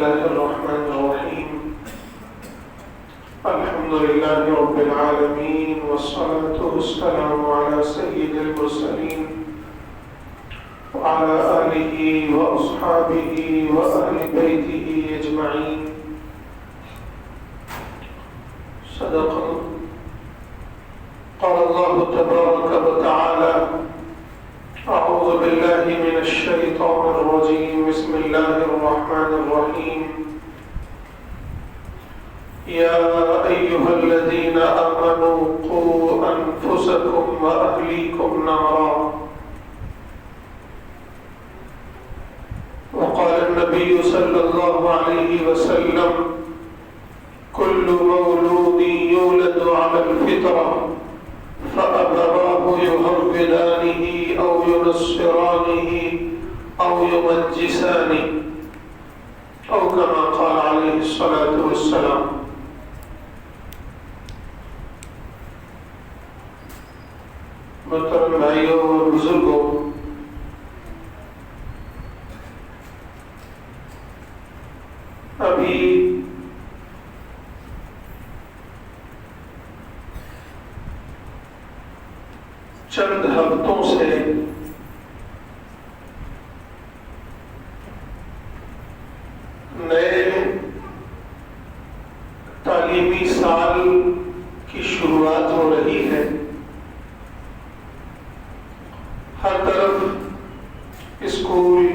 الله الرحمن الرحيم الحمد لله رب العالمين والصلاة والسلام على سيد المرسلين وعلى آله وأصحابه وأهل بيته أجمعين. صدق قال الله تبارك وتعالى أعوذ بالله من الشيطان الرجيم بسم الله الرحمن الرحيم يا أيها الذين آمنوا قوا أنفسكم وأهليكم نارا. وقال النبي صلى الله عليه وسلم كل مولود يولد على الفطرة فأبواه يهودانه أو ينصرانه أو يمجسانه أو كما قال عليه الصلاة والسلام. محترم بھائیوں اور بزرگوں، ابھی چند ہفتوں سے نئے تعلیمی سال کی شروعات ہو رہی ہے. ہر طرف اسکول،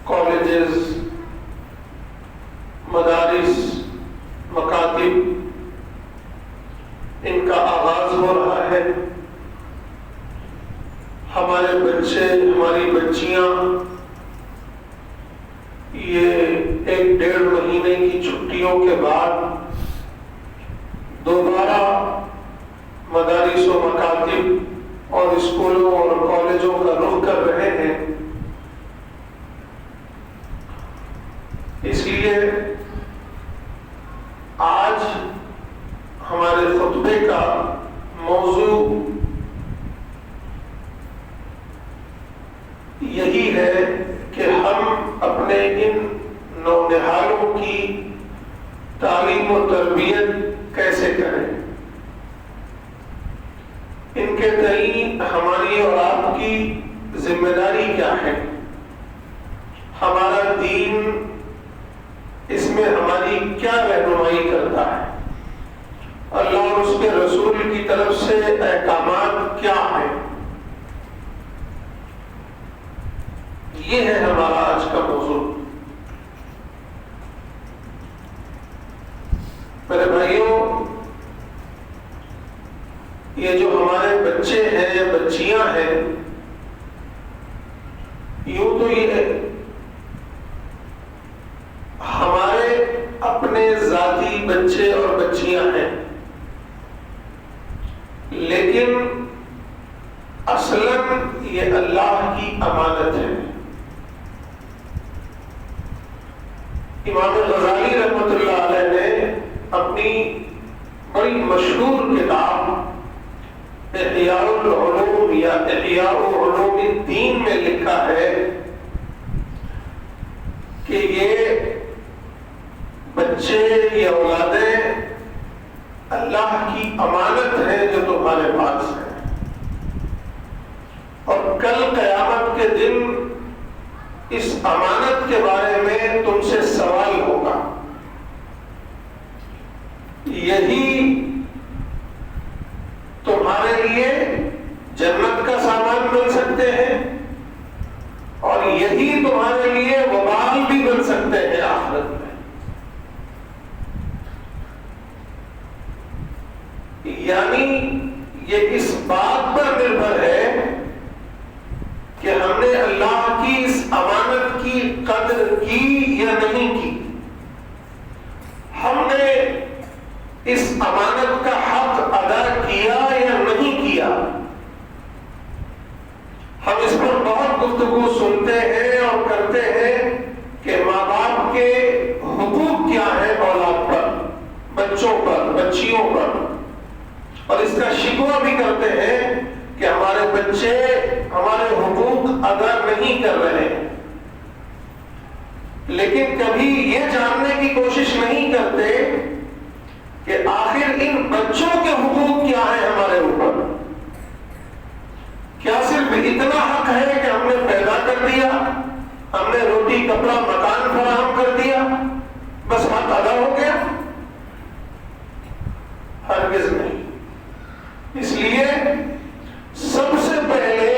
کالجز، مدارس، مکاتب ان کا آغاز ہو رہا ہے. ہمارے بچے، ہماری بچیاں یہ 1-1.5 مہینے کی چھٹیوں کے بعد دوبارہ مدارس و مکاتب اور اسکولوں اور کالجوں کا رخ کر رہے ہیں. اس لیے آج ہمارے خطبے کا موضوع یہی ہے کہ ہم اپنے ان نونہالوں کی تعلیم و تربیت کیسے کریں. ان کے تئیں ہماری اور آپ کی ذمہ داری کیا ہے؟ ہمارا دین اس میں ہماری کیا رہنمائی کرتا ہے؟ اللہ اور اس کے رسول کی طرف سے احکامات کیا ہیں؟ یہ ہے ہمارا آج کا موضوع. میرے بھائیوں، یہ جو ہمارے بچے ہیں یا بچیاں ہیں، یوں تو یہ ہمارے اپنے ذاتی بچے اور بچیاں ہیں، لیکن اصلاً یہ اللہ کی امانت ہے. امام غزالی رحمۃ اللہ علیہ نے اپنی بڑی مشہور کتاب احیاء العلوم یا احیاء علوم الدین میں لکھا ہے کہ یہ بچے یا اولادیں اللہ کی امانت ہیں جو تمہارے پاس ہے، اور کل قیامت کے دن اس امانت کے بارے میں تم سے سوال ہوگا. یہی تمہارے لیے جنت کا سامان بن سکتے ہیں اور یہی تمہارے لیے وبال بھی بن سکتے ہیں آخرت میں. یعنی یہ اس بات پر نربھر ہے کہ ہم نے اللہ کی اس امانت کی قدر کی یا نہیں کی، ہم نے اس امانت کا حق ادا کیا یا نہیں کیا. ہم اس پر بہت گفتگو سنتے ہیں اور کرتے ہیں کہ ماں باپ کے حقوق کیا ہیں اولاد پر، بچوں پر، بچیوں پر، اور اس کا شکوہ بھی کرتے ہیں کہ ہمارے بچے ہمارے حقوق ادا نہیں کر رہے ہیں. لیکن کبھی یہ جاننے کی کوشش نہیں کرتے کہ آخر ان بچوں کے حقوق کیا ہیں ہمارے اوپر. کیا صرف اتنا حق ہے کہ ہم نے پیدا کر دیا, ہم نے روٹی کپڑا مکان فراہم کر دیا, بس حق ادا ہو گیا؟ ہرگز نہیں. اس لیے سب سے پہلے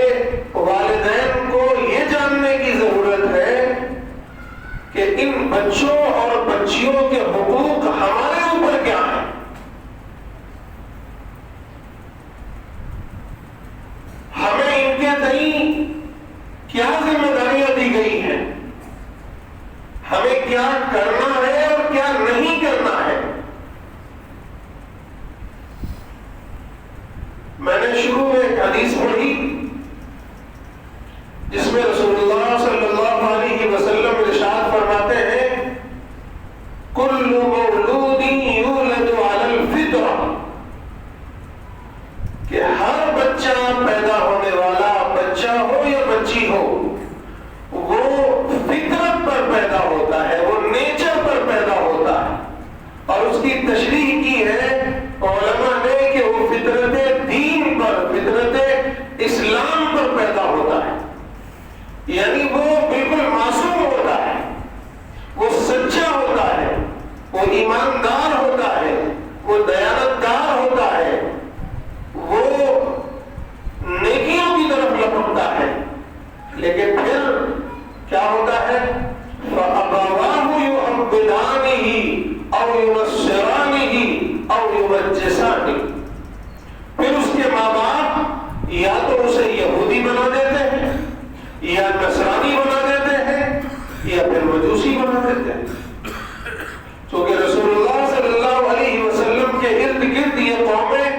والدین کو یہ جاننے کی ضرورت ہے کہ ان بچوں اور بچیوں کے حقوق ہمارے اوپر کیا ہیں. ہمیں ان کے تئیں کیا ذمہ داریاں دی گئی ہیں, ہمیں کیا کرنا ہے اور کیا نہیں کرنا ہے. میں نے شروع میں ایک حدیث پڑھی جس میں رسول اللہ صلی اللہ علیہ وسلم ارشاد فرماتے ہیں, کل مولود یولد علی الفطرہ, کہ ہر بچہ پیدا ہونے والا, بچہ ہو یا بچی ہو, وہ فطرت پر پیدا ہوتا ہے, وہ نیچر پر پیدا ہوتا ہے. اور اس کی تشریح کی ہے علماء نے کہ وہ فطرت دین پر, فطرت اسلام پر پیدا ہوتا ہے. یعنی وہ بالکل معصوم ہوتا ہے, وہ سچا ہوتا ہے, وہ ایماندار ہوتا ہے, وہ دیانتدار ہوتا ہے, وہ نیکیوں کی طرف لپکتا ہے. لیکن پھر کیا ہوتا ہے؟ فَأَبَوَاهُ يُحَوِّدَانِهِ أَوْ يُنَصِّرَانِهِ أَوْ يُمَجِّسَانِهِ. پھر اس کے ماں باپ یا تو اسے یہودی بنا دیتے ہیں, یا نصرانی بنا دیتے ہیں, یا پھر مجوسی بنا دیتے ہیں. کیونکہ رسول اللہ صلی اللہ علیہ وسلم کے ارد گرد یہ قومیں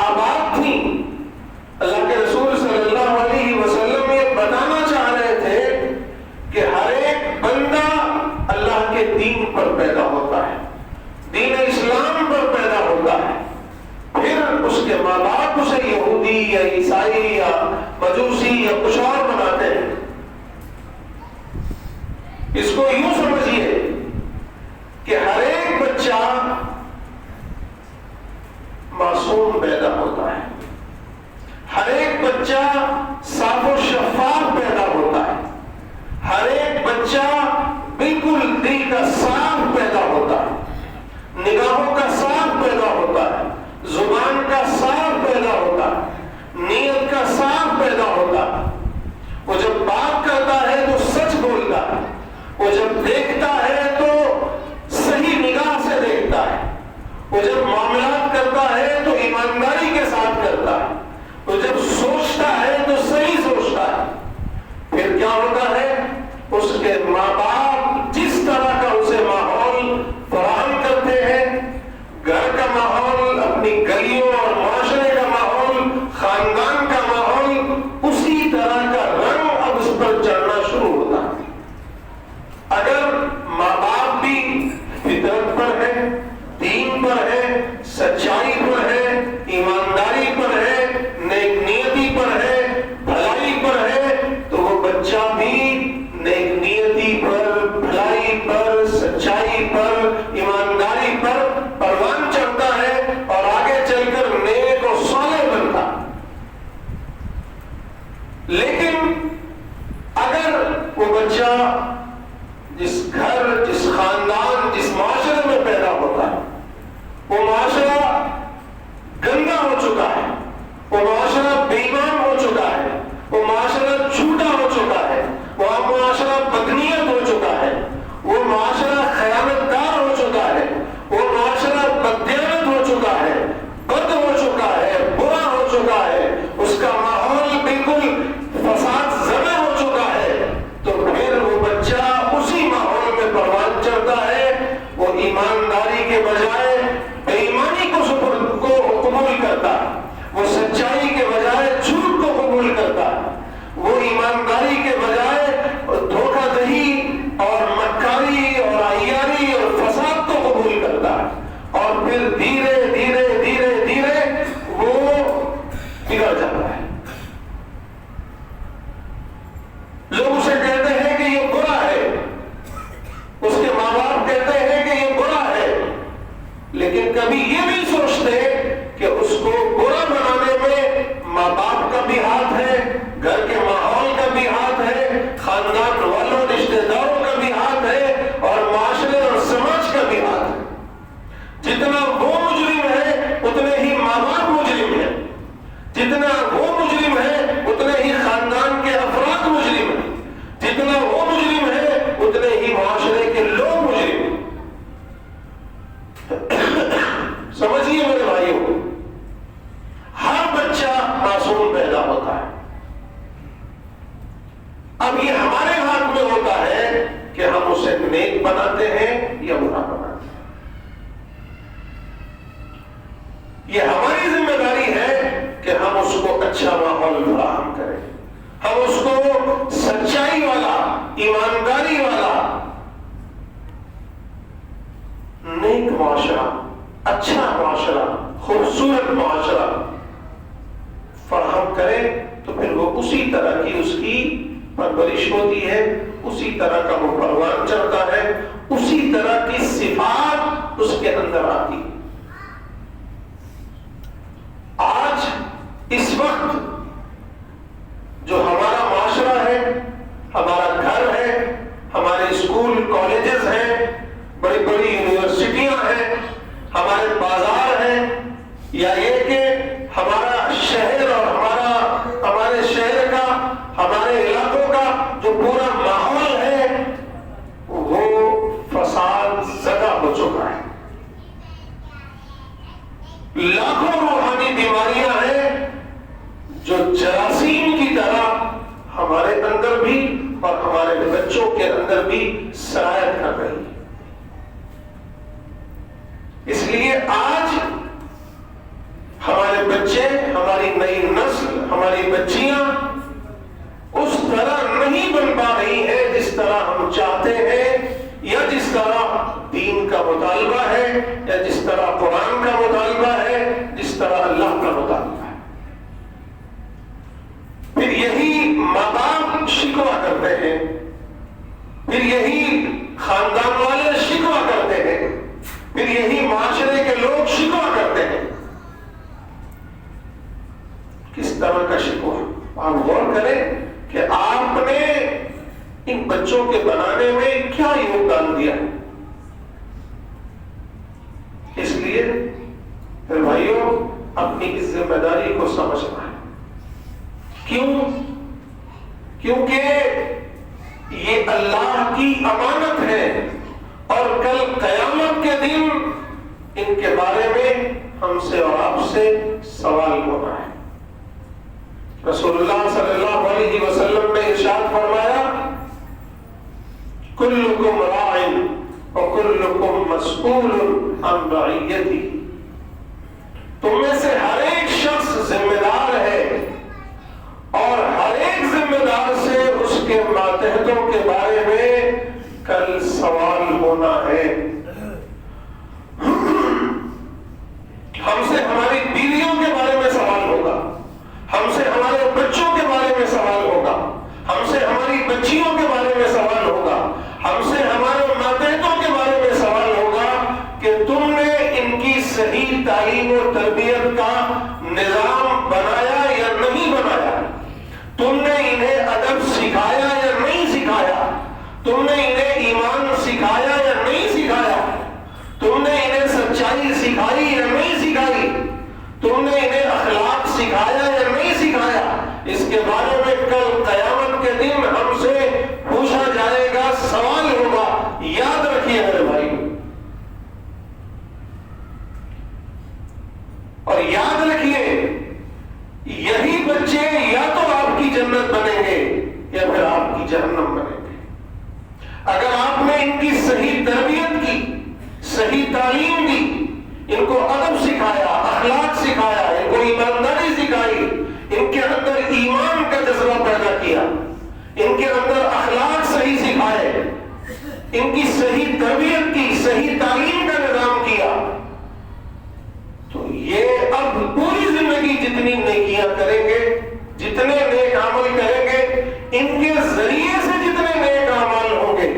آباد تھیں. اللہ کے رسول صلی اللہ علیہ وسلم یہ بتانا چاہ رہے تھے کہ ہر ایک بندہ اللہ کے دین پر پیدا ہوتا ہے, دین اسلام پر پیدا ہوتا ہے. پھر اس کے ماں باپ اسے یہودی یا عیسائی یا مجوسی یا کچھ اور بناتے ہیں. اس کو یوں سمجھیے کہ ہر ایک بچہ معصوم پیدا ہوتا ہے, ہر ایک بچہ صاف و شفاف پیدا ہوتا ہے, ہر ایک بچہ بالکل دل کا صاف پیدا ہوتا ہے, نگاہوں کا صاف پیدا ہوتا ہے, زبان کا صاف پیدا ہوتا ہے, نیت کا صاف پیدا ہوتا ہے. وہ جب بات کرتا ہے تو سچ بولتا ہے, وہ جب دیکھتا ہے تو صحیح نگاہ سے دیکھتا ہے, وہ جب معاملات کرتا ہے تو ایمانداری کے ساتھ کرتا ہے, وہ جب سوچتا ہے تو صحیح سوچتا ہے. پھر کیا ہوتا ہے؟ اس کے ماں باپ جس طرح کا اسے ماحول فراہم کرتے ہیں, گھر کا ماحول, اپنی گلیوں اور معاشرے کا ماحول, خاندان کا ماحول, اسی طرح کا رنگ اب اس پر چڑھنا شروع ہوتا ہے. اگر ماں باپ بھی فطرت پر ہے, دین پر ہے, سچائی پر ہے, ایمانداری پر ہے, نیک نیتی پر ہے, بھلائی پر ہے, تو وہ بچہ بھی نیک نیتی پر, بھلائی پر, سچائی پر, ایمانداری پر پروان چڑھتا ہے اور آگے چل کر نیک و صالح بنتا. لیکن اگر وہ بچہ جس گھر, جس خاندان, جس معاشرے میں پیدا ہوتا ہے, وہ معاشرہ گندا ہو چکا ہے, وہ معاشرہ بے ایمان ہو چکا ہے, وہ معاشرہ جھوٹا ہو چکا ہے, وہ معاشرہ بدنیت ہو چکا ہے, وہ معاشرہ خیانتدار ہو چکا ہے, وہ معاشرہ بددیانت ہو چکا ہے, بد ہو چکا ہے, برا ہو چکا ہے, اس کا ماحول بالکل فساد زدہ ہو چکا ہے, تو پھر وہ بچہ اسی ماحول میں پروان چڑھتا ہے. وہ ایمانداری کے بجائے بے ایمانی کو قبول کرتا ہے, وہ سچائی کے بجائے جھوٹ کو قبول کرتا ہے, وہ ایمانداری کے بجائے دھوکہ دہی اور مکاری اور عیاری اور فساد کو قبول کرتا ہے. اور پھر دھیرے دھیرے دھیرے دھیرے وہ بگڑ جاتا ہے. لوگ اسے کہتے ہیں کہ یہ برا ہے, لیکن کبھی یہ نہیں سوچتے کہ اس کو برا بنانے میں ماں باپ کا بھی ہاتھ ہے، گھر کے ماحول کا بھی ہاتھ ہے، خاندان والوں رشتہ داروں کا بھی ہاتھ ہے، اور معاشرے اور سماج کا بھی ہاتھ ہے۔ جتنا وہ مجرم ہے اتنے ہی ماں باپ مجرم ہیں، جتنا وہ مجرم ہے اتنے ہی خاندان کے افراد مجرم ہیں، جتنا وہ مجرم ہے اتنے ہی معاشرے کے لوگ مجرم ہیں۔ سمجھیے میرے بھائیوں، ہر بچہ معصوم پیدا ہوتا ہے، اب یہ ہمارے ہاتھ میں ہوتا ہے کہ ہم اسے نیک بناتے ہیں یا برا بناتے ہیں۔ یہ ہماری ذمہ داری ہے کہ ہم اس کو اچھا ماحول فراہم کریں، ہم اس کو سچائی والا، ایمانداری والا، نیک معاشرہ، اچھا معاشرہ، خوبصورت معاشرہ فراہم کرے، تو پھر وہ اسی طرح کی اس کی پرورش ہوتی ہے، اسی طرح کا وہ پروان چڑھتا ہے، اسی طرح کی صفات اس کے اندر آتی ہے۔ آج اس وقت جو ہمارا معاشرہ ہے، ہمارا گھر ہے، ہمارے اسکول کالجز ہیں، بڑی بڑی یونیورسٹیاں ہیں، ہمارے بازار ہیں، یا یہ کہ ہمارا شہر اور ہمارے شہر کا، ہمارے علاقوں کا جو پورا ماحول ہے وہ فساد زدہ ہو چکا ہے۔ لاکھوں روحانی بیماریاں ہیں جو جراثیم کی طرح ہمارے اندر بھی اور ہمارے بچوں کے اندر بھی سرایت کر رہی ہے۔ اس لیے آج ہمارے بچے، ہماری نئی نسل، ہماری بچیاں اس طرح نہیں بن پا رہی ہے جس طرح ہم چاہتے ہیں، یا جس طرح دین کا مطالبہ ہے، یا جس طرح قرآن کا مطالبہ ہے، جس طرح اللہ کا مطالبہ ہے۔ پھر یہی ماں باپ شکوہ کرتے ہیں، پھر یہی خاندان والے شکوہ کرتے ہیں، پھر یہی معاشرے کے لوگ شکوہ کرتے ہیں۔ کس طرح کا شکوہ؟ آپ غور کریں کہ آپ نے ان بچوں کے بنانے میں کیا یوگدان دیا ہے۔ اس لیے پھر بھائیوں اپنی اس ذمہ داری کو سمجھنا ہے۔ کیونکہ یہ اللہ کی امانت ہے، اور کل قیامت کے دن ان کے بارے میں ہم سے اور آپ سے سوال ہونا ہے۔ رسول اللہ صلی اللہ علیہ وسلم نے ارشاد فرمایا، کلکم راع وکلکم مسئول عن رعیتہ، تم میں سے ہر ایک شخص ذمہ دار ہے، اور ہر ایک ذمہ دار سے اس کے ماتحتوں کے بارے میں کل سوال ہونا ہے۔ ہم سے ہماری بیویوں کے بارے میں سوال ہوگا، ہم سے ہمارے بچوں کے بارے میں سوال ہوگا، ہم سے ہماری بچیوں کے بارے میں سوال ہوگا، ہم سے ہمارے ماتحتوں کے بارے میں سوال ہوگا کہ تم نے ان کی صحیح تعلیم و تربیت کا نظام بنایا یا نہیں بنایا، تم نے انہیں ادب سکھایا یا نہیں سکھایا، تم نے انہیں ایمان سکھایا یا نہیں سکھایا، تم نے انہیں سچائی سکھائی یا نہیں سکھائی، تم نے انہیں اخلاق سکھایا یا نہیں سکھایا۔ اس کے بارے میں کل قیامت کے دن ہم سے پوچھا جائے گا، سوال ہوگا۔ یاد رکھیے میرے بھائی، اور یاد رکھیے یہی بچے یا تو آپ کی جنت بنیں گے یا پھر آپ کی جہنم بنیں گے۔ اگر آپ نے ان کی صحیح تربیت کی، صحیح تعلیم دی، ان کو ادب سکھایا، اخلاق سکھایا، ان کو ایمانداری سکھائی، ان کے اندر ایمان کا جذبہ پیدا کیا، ان کے اندر اخلاق صحیح سکھائے، ان کی صحیح تربیت کی، صحیح تعلیم کا نظام کیا، تو یہ اب پوری زندگی جتنی نیکیاں کریں گے، جتنے نیک عمل کریں گے، ان کے ذریعے سے جتنے نیک اعمال ہوں گے،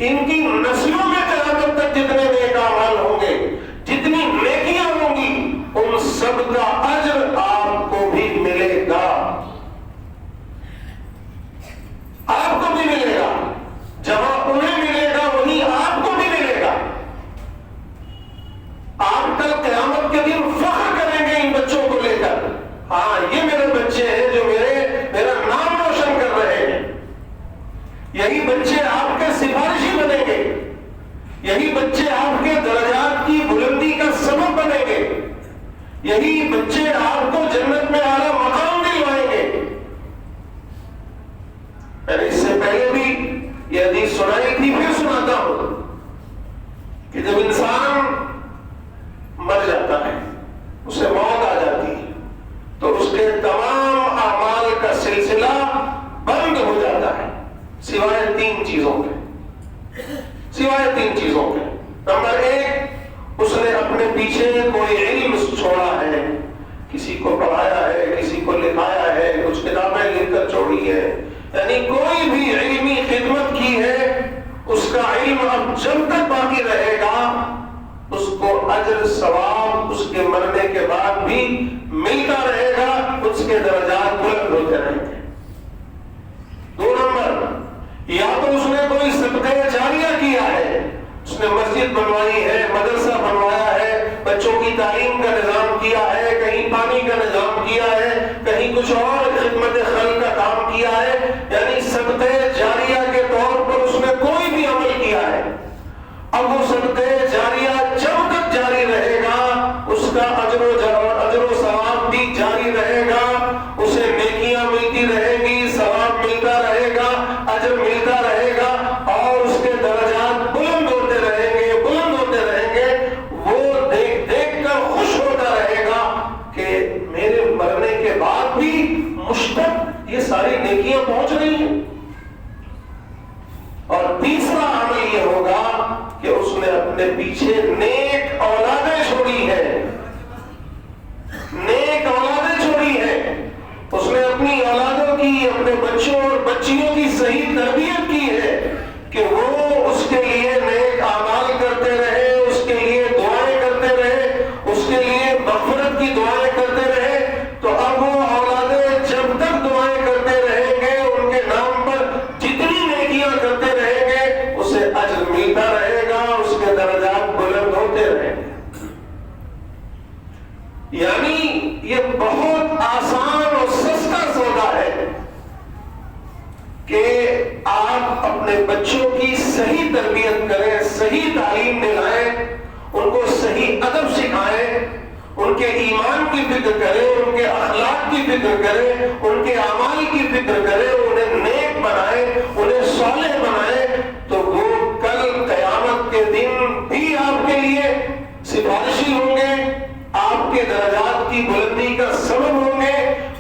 ان کی نسلوں میں قیامت تک جتنے نیک اعمال ہوں گے، جتنی یہی بچے آپ کے درجات کی بلندی کا سبب بنیں گے، یہی بچے آپ کو جنت میں اعلیٰ مقام دلوائیں گے۔ میں نے اس سے پہلے بھی یہ حدیث سنائی تھی، پھر سناتا ہوں کہ جب انسان مر جاتا ہے، اسے موت آ جاتی ہے، تو اس کے تمام اعمال کا سلسلہ بند ہو جاتا ہے سوائے تین چیزوں کے، سوائے تین چیزوں کے۔ نمبر ایک، اس نے اپنے پیچھے کوئی علم چھوڑا ہے، کسی کو پڑھایا ہے، کسی کو لکھایا ہے، کچھ کتابیں لکھ کر چھوڑی ہے، یعنی کوئی بھی علمی خدمت کی ہے، اس کا علم اب جب تک باقی رہے گا اس کو اجر ثواب اس کے مرنے کے بعد بھی ملتا رہے گا، اس کے درجات بلند ہوتے رہیں گے۔ دو نمبر، یا تو اس نے کوئی صدقہ جاریہ کیا ہے، اس نے مسجد بنوائی ہے، مدرسہ بنوایا ہے، بچوں کی تعلیم کا نظام کیا ہے، کہیں پانی کا نظام کیا ہے، کہیں کچھ اور خدمت خلق کا کام کیا ہے، یعنی صدقہ جاریہ کے طور پر اس نے کوئی بھی عمل کیا ہے۔ اب وہ صدقہ جاریہ جب تک جاری رہے گا اس کا اجر و ثواب بھی جاری رہے گا، اسے نیکیاں ملتی رہے گی، ثواب ملتا رہے گا، اجر ملتا رہے گا، اور اس کے درجات بلند ہوتے رہیں گے، بلند ہوتے رہیں گے۔ وہ دیکھ دیکھ کر خوش ہوتا رہے گا کہ میرے مرنے کے بعد بھی مجھ تک یہ ساری نیکیاں پہنچ رہی ہیں۔ اور تیسرا عمل یہ ہوگا کہ اس نے اپنے پیچھے نیک اولادیں چھوڑی ہیں، نیک اولادیں چھوڑی ہیں، اس نے اپنی اولادوں کی، اپنے بچوں اور بچیوں کی صحیح تربیت کی ہے کہ وہ اس کے لیے نیک اعمال کرتے رہے، اس کے لیے دعائیں کرتے رہے، اس کے لیے مغفرت کی دعائیں کرتے رہے۔ تو اب وہ اولادیں جب تک دعائیں کرتے رہیں گے، ان کے نام پر جتنی نیکیاں کرتے رہیں گے، اسے اجر ملتا رہے گا، اس کے درجات بلند ہوتے رہیں گے۔ یعنی یہ بہت آسان اور سستا سودا ہے کہ آپ اپنے بچوں کی صحیح تربیت کریں، صحیح تعلیم دلائیں، ان کو صحیح ادب سکھائیں، ان کے ایمان کی فکر کریں، ان کے اخلاق کی فکر کریں، ان کے اعمال کی فکر کریں، انہیں نیک بنائیں، انہیں صالح بنائیں، تو وہ کل قیامت کے دن بھی آپ کے لیے سفارشی ہوں گے، آپ کے درجات کی بلندی کا سبب ہوں گے،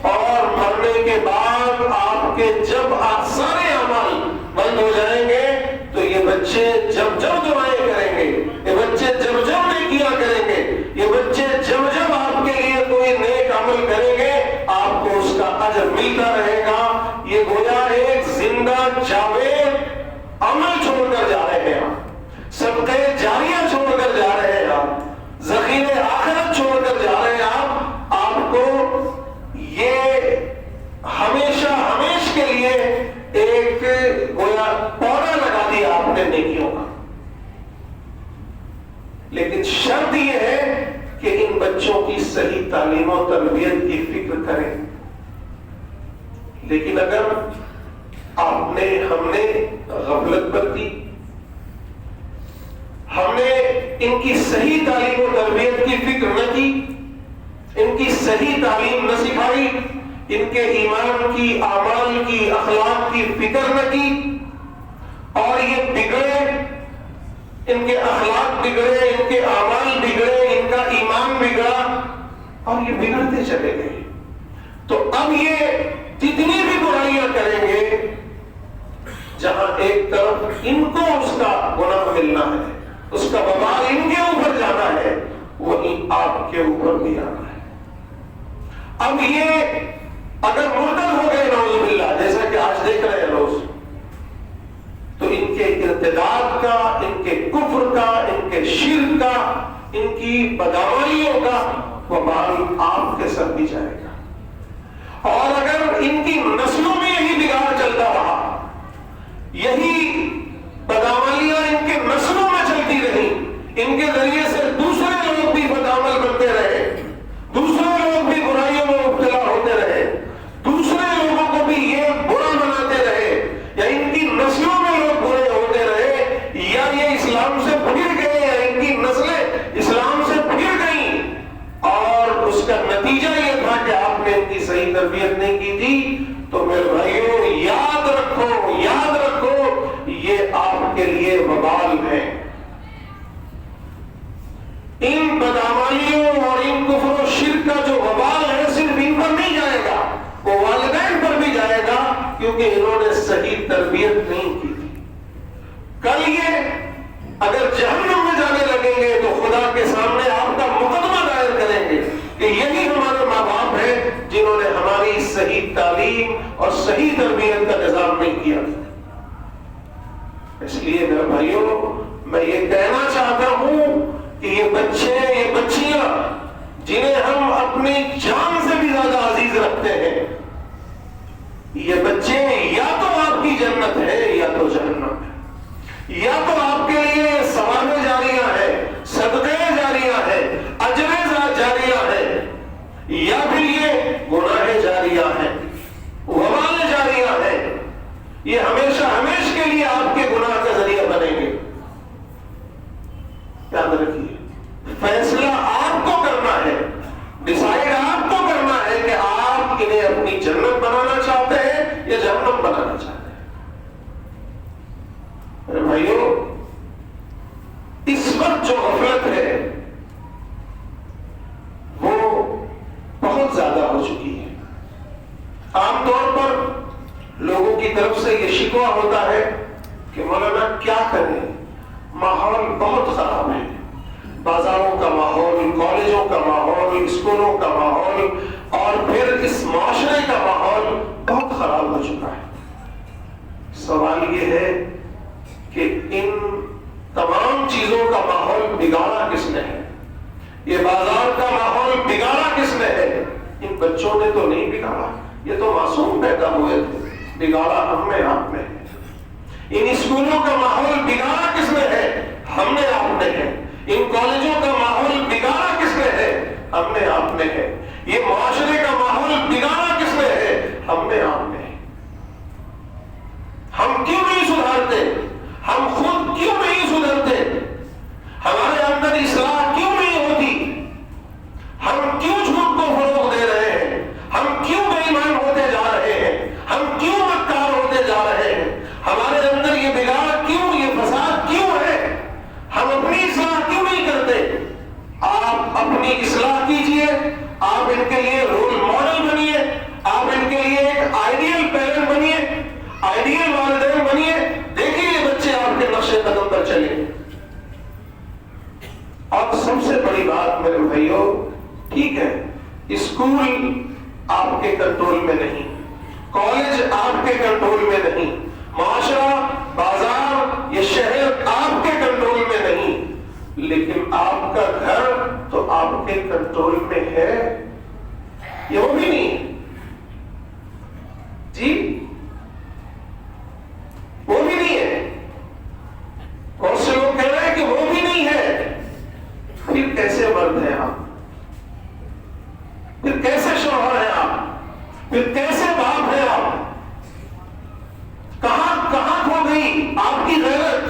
اور مرنے کے بعد آپ کے جب سارے اعمال بند ہو جائیں گے تو یہ بچے جب جب دعائیں کریں گے، یہ بچے جب جب نیکیاں کریں گے، یہ بچے جب جب آپ کے لیے کوئی نیک عمل کریں گے، آپ کو اس کا اجر ملتا رہے گا۔ یہ گویا ایک زندہ جاوید عمل چھوڑ کر جا رہے ہیں آپ، صدقہ جاریہ چھوڑ کر جا رہے ہیں آپ، ذخیرہ آخرت چھوڑ کر جا رہے ہیں آپ کو یہ ہمیشہ ہمیش کے لیے ایک گویا پودا لگا دیا آپ نے نیکیوں کا۔ لیکن شرط یہ ہے کہ ان بچوں کی صحیح تعلیم و تربیت کی فکر کریں۔ لیکن اگر ہم نے غفلت برتی، ہم نے ان کی صحیح تعلیم و تربیت کی فکر نہ کی، ان کی صحیح تعلیم نہ سکھائی، ان کے ایمان کی، اعمال کی، اخلاق کی فکر نہ کی، اور یہ بگڑے، ان کے اخلاق بگڑے، ان کے اعمال بگڑے، ان کا ایمان بگڑا، اور یہ بگڑتے چلے گئے، تو اب یہ جتنی بھی برائیاں کریں گے، جہاں ایک طرف ان کو اس کا گناہ ملنا ہے، اس کا وبال ان کے اوپر جانا ہے، وہی آپ کے اوپر بھی آنا ہے۔ اب یہ اگر مرتد ہو گئے نعوذ باللہ، جیسا کہ آج دیکھ رہے ہیں لوگ، تو ان کے ارتداد کا، ان کے کفر کا، ان کے شرک کا، ان کی بدعمالیوں کا وبال آپ کے سر بھی جائے گا۔ اور اگر ان کی نسلوں میں یہی بگاڑ چلتا رہا، یہی بدعمالیاں ان کے نسلوں میں چلتی رہی، ان کے ذریعے سے دوسرے لوگ بھی بدعمل بنتے رہے، دوسرے لوگ بھی برائیوں میں مبتلا ہوتے رہے، دوسرے لوگوں کو بھی یہ برا بناتے رہے، یا ان کی نسلوں میں لوگ برے ہوتے رہے، یا یہ اسلام سے پھر گئے ہیں، ان کی نسلیں اسلام سے پھر گئیں، اور اس کا نتیجہ یہ تھا کہ آپ نے ان کی صحیح تربیت نہیں کی تھی. تو میرے بھائیوں یاد رکھو یہ آپ کے لیے وبال ہے. ان بدعمالیوں اور ان کفر و شرک کا جو وبال ہے صرف ان پر نہیں جائے گا، وہ والدین پر بھی جائے گا، کیونکہ انہوں نے صحیح تربیت نہیں کی تھی. کل یہ اگر جہنم میں جانے لگیں گے تو خدا کے سامنے آپ کا مقدمہ دائر کریں گے کہ یہی ہمارے ماں باپ ہیں جنہوں نے ہماری صحیح تعلیم اور صحیح تربیت کا نظام نہیں کیا. اس لیے میرے بھائیوں میں یہ کہنا چاہتا ہوں کہ یہ بچے، یہ بچیاں جنہیں ہم اپنی جان سے بھی زیادہ عزیز رکھتے ہیں، یہ بچے یا تو آپ کی جنت ہے یا تو جہنم ہے. یا تو آپ کے لیے ثواب جاریہ ہے، صدقے جاریہ ہے، اجر جاریہ ہے، یا پھر یہ گناہ جاریہ ہے، وبال جاریہ ہے. یہ ہمیشہ ہمیشہ کے لیے آپ کے گناہ کا ذریعہ بنیں گے. یاد رکھیے فیصلہ آپ کو کرنا ہے، ڈیسائیڈ آپ کو کرنا ہے کہ آپ انہیں اپنی جنت بنانا چاہتے ہیں یا جہنم بنانا چاہتے ہیں. میرے بھائیوں اس وقت جو غفلت ہے وہ بہت زیادہ ہو چکی ہے. عام طور پر لوگوں کی طرف سے یہ شکوہ ہوتا ہے کہ مولانا کیا کریں، ماحول بہت خراب ہے. بازاروں کا ماحول، کالجوں کا ماحول، اسکولوں کا ماحول اور پھر اس معاشرے کا ماحول بہت خراب ہو چکا ہے. سوال یہ ہے کہ ان تمام چیزوں کا ماحول بگاڑا کس نے ہے؟ یہ بازار کا ماحول بگاڑا کس نے ہے؟ ان بچوں نے تو نہیں بگاڑا، یہ تو معصوم پیدا ہوئے تھے. بگاڑا ہم نے آپ نے ہے. ان اسکولوں کا ماحول بگاڑا کس نے ہے؟ ہم نے آپ نے ہے. ان کالجوں کا ماحول بگاڑا کس نے ہے؟ ہم نے آپ نے ہے. یہ معاشرے کا ماحول بگاڑا کس نے ہے؟ ہم نے آپ نے ہے. ہم کیوں نہیں سدھارتے؟ ہم خود کیوں نہیں سدھرتے؟ ہمارے اندر اصلاح کیوں نہیں ہوتی؟ ہم کیوں جھوٹ کو فروغ دے رہے ہیں؟ ہم کیوں بے ایمان ہوتے جا رہے ہیں؟ ہم کیوں مکار ہوتے جا رہے ہیں؟ ہمارے اندر یہ بگاڑ کیوں، یہ فساد کیوں ہے؟ ہم اپنی اصلاح کیوں نہیں کرتے؟ آپ اپنی اصلاح کیجئے. آپ ان کے لیے رول ماڈل بنیے. آپ ان کے لیے ایک آئیڈیل پیرنٹ بنیے، آئیڈیل والدین بنیے. دیکھیے یہ بچے آپ کے نقش قدم پر چلے. اور سب سے بڑی بات میرے بھائیوں، ٹھیک ہے اسکول آپ کے کنٹرول میں نہیں، کالج آپ کے کنٹرول میں نہیں، معاشرہ، بازار، یہ شہر آپ کے کنٹرول میں نہیں، لیکن آپ کا گھر تو آپ کے کنٹرول میں ہے. یہ وہ بھی نہیں ہے جی، وہ بھی نہیں ہے. بہت سے لوگ کہہ رہے ہیں کہ وہ بھی نہیں ہے. پھر کیسے مرد ہیں آپ؟ پھر کیسے شوہر ہیں آپ؟ پھر کیسے باپ ہیں آپ؟ کہاں کھو گئی آپ کی غیرت؟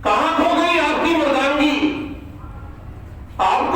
کہاں کھو گئی آپ کی مردانگی؟ آپ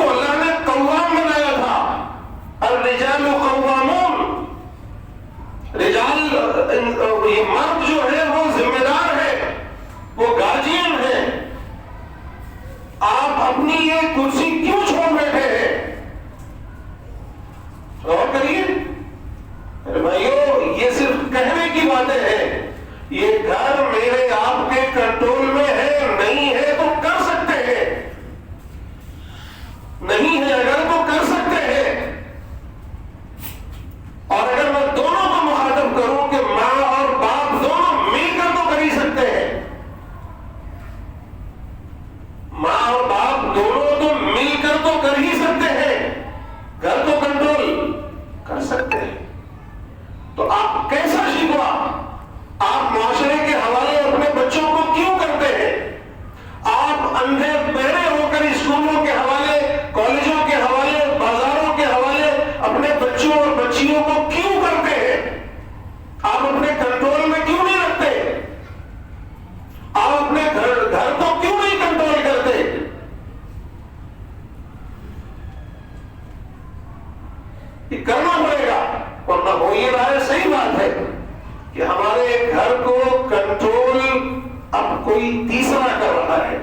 تیسرا کر رہا ہے.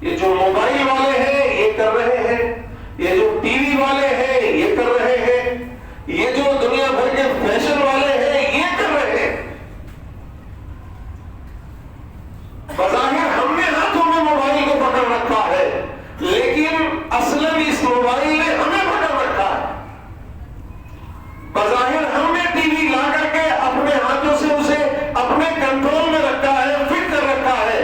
یہ جو موبائل والے ہیں یہ کر رہے ہیں, یہ جو ٹی وی والے ہیں یہ کر رہے ہیں, یہ جو دنیا بھر کے فیشن والے ہیں یہ کر رہے ہیں. بظاہر ہم نے ہاتھوں میں موبائل کو پکڑ رکھا ہے, لیکن اصلاً اس موبائل نے ہمیں پکڑ رکھا ہے. بظاہر ہم نے ٹی وی لا کر کے اپنے ہاتھوں سے اسے اپنے کنٹرول میں رکھا ہے, فٹ کر رکھا ہے,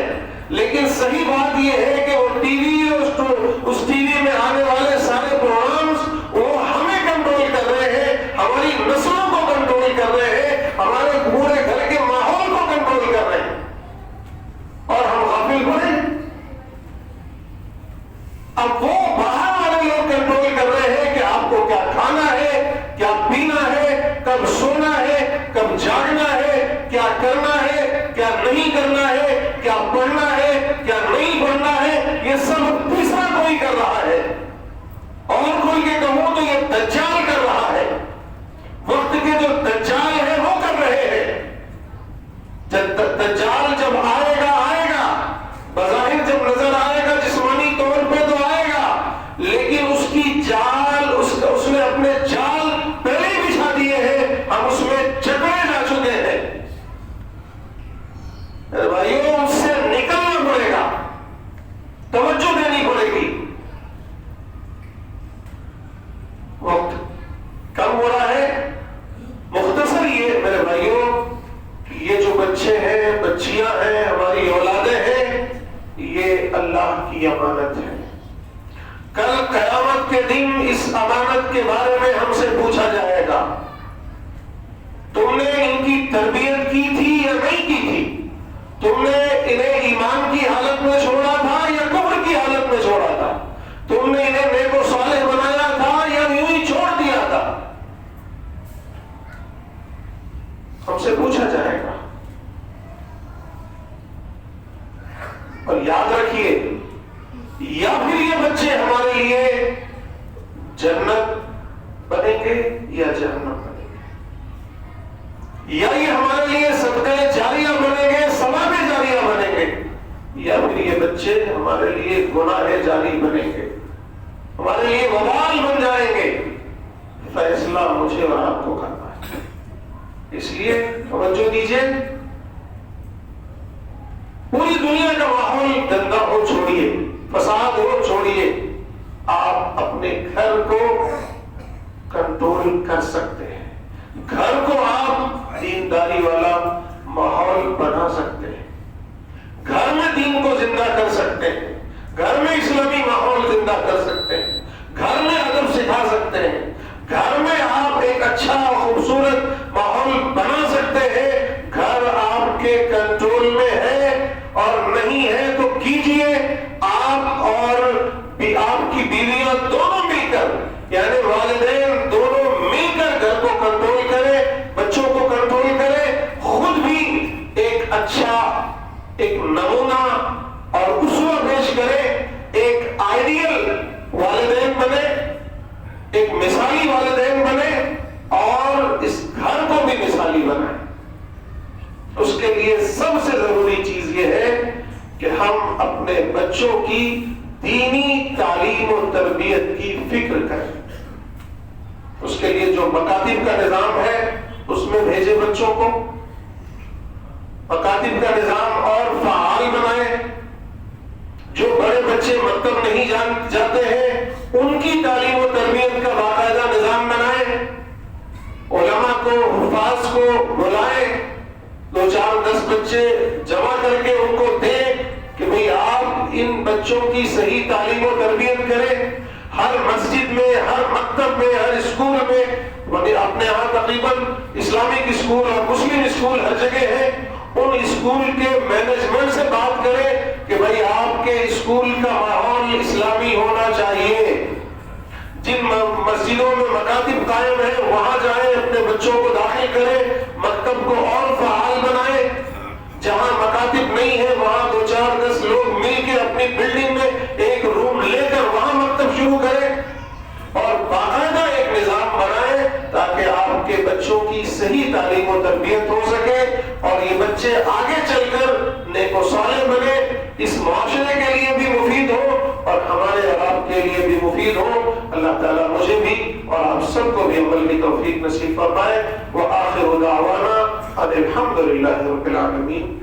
لیکن صحیح بات یہ ہے کہ وہ ٹی وی اس ٹی وی میں آنے والے سارے پروگرامز وہ ہمیں کنٹرول کر رہے ہیں, ہماری نسلوں کو کنٹرول کر رہے ہیں, ہمارے پورے گھر کے ماحول کو کنٹرول کر رہے ہیں, اور ہم غافل پڑے. اب وہ باہر والے لوگ کنٹرول کر رہے ہیں کہ آپ کو کیا کھانا ہے, کیا پینا ہے, کب سونا ہے, کب جاگنا ہے, کیا کرنا ہے, کیا نہیں کرنا ہے, کیا پڑھنا ہے, کیا نہیں پڑھنا ہے. یہ سب تیسرا کوئی کر رہا ہے. اور کوئی کے کہوں تو یہ دجال کر رہا ہے. وقت کے جو دجال ہیں وہ کر رہے ہیں. دجال جب آئے گا بظاہر جب نظر آئے گا جسمانی طور پہ تو آئے گا, لیکن اس کی جال اس نے اپنے جال پہلے ہی بچھا دیے ہیں, ہم اس میں جکڑے جا چکے ہیں. بھائیوں اس سے نکلنا پڑے گا, توجہ دینی پڑے گی. وقت کم ہو رہا ہے. مختصر یہ میرے بھائیوں, یہ جو بچے ہیں, بچیاں ہیں, ہماری اولادیں ہیں, یہ اللہ کی امانت ہے. کل قیامت کے دن اس امانت کے بارے میں ہم سے پوچھا جائے گا, تم نے ان کی تربیت کی تھی یا نہیں کی تھی, تم نے انہیں ایمان کی حالت میں چھوڑا تھا یا کفر کی حالت میں چھوڑا تھا, تم نے انہیں نیک و صالح بنایا تھا یا یوں ہی چھوڑ دیا تھا. ہم سے پوچھا جائے گا. اور یاد رکھیے, یا پھر یہ بچے ہمارے لیے جنت بنیں گے یا جہنم بنیں گے, یا یہ ہمارے لیے صدقہ جاریہ بنیں گے, ثواب جاریہ بنیں گے, یا پھر یہ بچے ہمارے لیے گناہ جاری بنیں گے, ہمارے لیے وبال بن جائیں گے. فیصلہ مجھے اور آپ کو کرنا ہے. اس لیے توجہ دیجیے. پوری دنیا کا ماحول گندا ہو چھوڑیے, فساد ہو چھوڑیے, آپ اپنے گھر کو کنٹرول کر سکتے ہیں. گھر کو آپ دینداری والا ماحول بنا سکتے ہیں. گھر میں دین کو زندہ کر سکتے ہیں, گھر میں اسلامی ماحول زندہ کر سکتے ہیں, گھر میں ادب سکھا سکتے ہیں, گھر میں آپ ایک اچھا خوبصورت ماحول بنا سکتے ہیں. گھر آپ کے کنٹرول میں ہے, اور نہیں ہے تو کیجئے. آپ اور آپ کی بیویاں دونوں مل کر, یعنی والدین دونوں مل کر گھر کو کنٹرول کریں, بچوں کو کنٹرول کریں, خود بھی ایک اچھا ایک نمونہ اور اسوہ پیش کریں, ایک آئیڈیل والدین بنے, ایک مثالی والدین بنے, اور اس گھر کو بھی مثالی بنائیں. اس کے لیے سب سے ضروری چیز یہ ہے کہ ہم اپنے بچوں کی دینی تعلیم و تربیت کی فکر کریں. اس کے لیے جو مکاتب کا نظام ہے اس میں بھیجے بچوں کو, مکاتب کا نظام اور فعال بنائیں. جو بڑے بچے مکتب نہیں جاتے ہیں ان کی تعلیم و تربیت کا باقاعدہ نظام بنائیں. علماء کو, حفاظ کو بلائیں, 2-4-10 بچے جمع کر کے ان کو دیں کہ بھئی آپ ان بچوں کی صحیح تعلیم و تربیت کریں. ہر مسجد میں, ہر مکتب میں, ہر اسکول میں, اپنے یہاں تقریباً اسلامک اسکول اور مسلم اسکول ہر جگہ ہیں, ان اسکول کے مینجمنٹ سے بات کریں کہ بھئی آپ کے اسکول کا ماحول اسلامی ہونا چاہیے. جن مسجدوں میں مکاتب قائم ہیں وہاں جائیں, اپنے بچوں کو داخل کریں, مکتب کو اور فعال بنائیں. جہاں مکاتب نہیں ہے وہاں 2-4-10 لوگ مل کے اپنی بلڈنگ میں ایک روم لے کر وہاں مکتب شروع کریں, اور باقاعدہ ایک نظام بنائیں تاکہ آپ کے بچوں کی صحیح تعلیم و تربیت ہو سکے, اور یہ بچے آگے چل کر نیک و صالح توفیق نصیب فرمائے. وآخر دعوانا ان الحمد للہ رب العالمین.